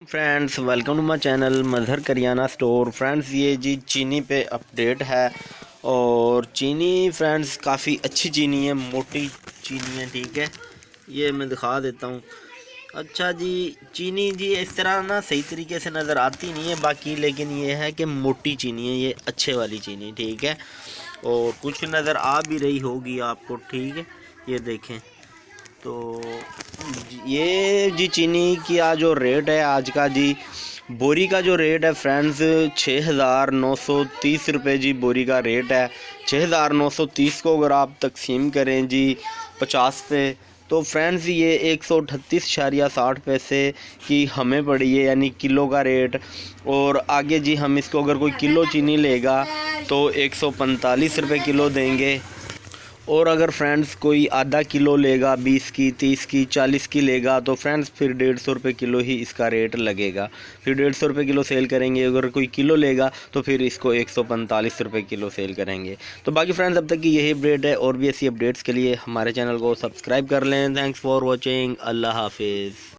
Friends welcome to my channel Mazhar Kirana store. Friends ये जी चीनी पे अपडेट है और चीनी फ्रेंड्स काफ़ी अच्छी चीनी है, मोटी चीनी है। ठीक है, ये मैं दिखा देता हूँ। अच्छा जी, चीनी जी इस तरह ना सही तरीके से नज़र आती नहीं है बाकी, लेकिन ये है कि मोटी चीनी है, ये अच्छे वाली चीनी। ठीक है, और कुछ नज़र आ भी रही होगी आपको। ठीक है, ये देखें तो ये जी चीनी का जो रेट है आज का जी, बोरी का जो रेट है फ्रेंड्स 6,930 रुपये जी बोरी का रेट है। 6,930 को अगर आप तकसीम करें जी 50 पे, तो फ्रेंड्स ये 138.60 पैसे की हमें पड़ी है, यानी किलो का रेट। और आगे जी हम इसको अगर कोई किलो चीनी लेगा तो 145 रुपये किलो देंगे। और अगर फ्रेंड्स कोई आधा किलो लेगा, 20 की, 30 की, 40 की लेगा, तो फ्रेंड्स फिर 150 रुपये किलो ही इसका रेट लगेगा। फिर 150 रुपये किलो सेल करेंगे। अगर कोई किलो लेगा तो फिर इसको 145 रुपये किलो सेल करेंगे। तो बाकी फ्रेंड्स अब तक की यही अपडेट है, और भी ऐसी अपडेट्स के लिए हमारे चैनल को सब्सक्राइब कर लें। Thanks for watching. अल्लाह हाफिज़।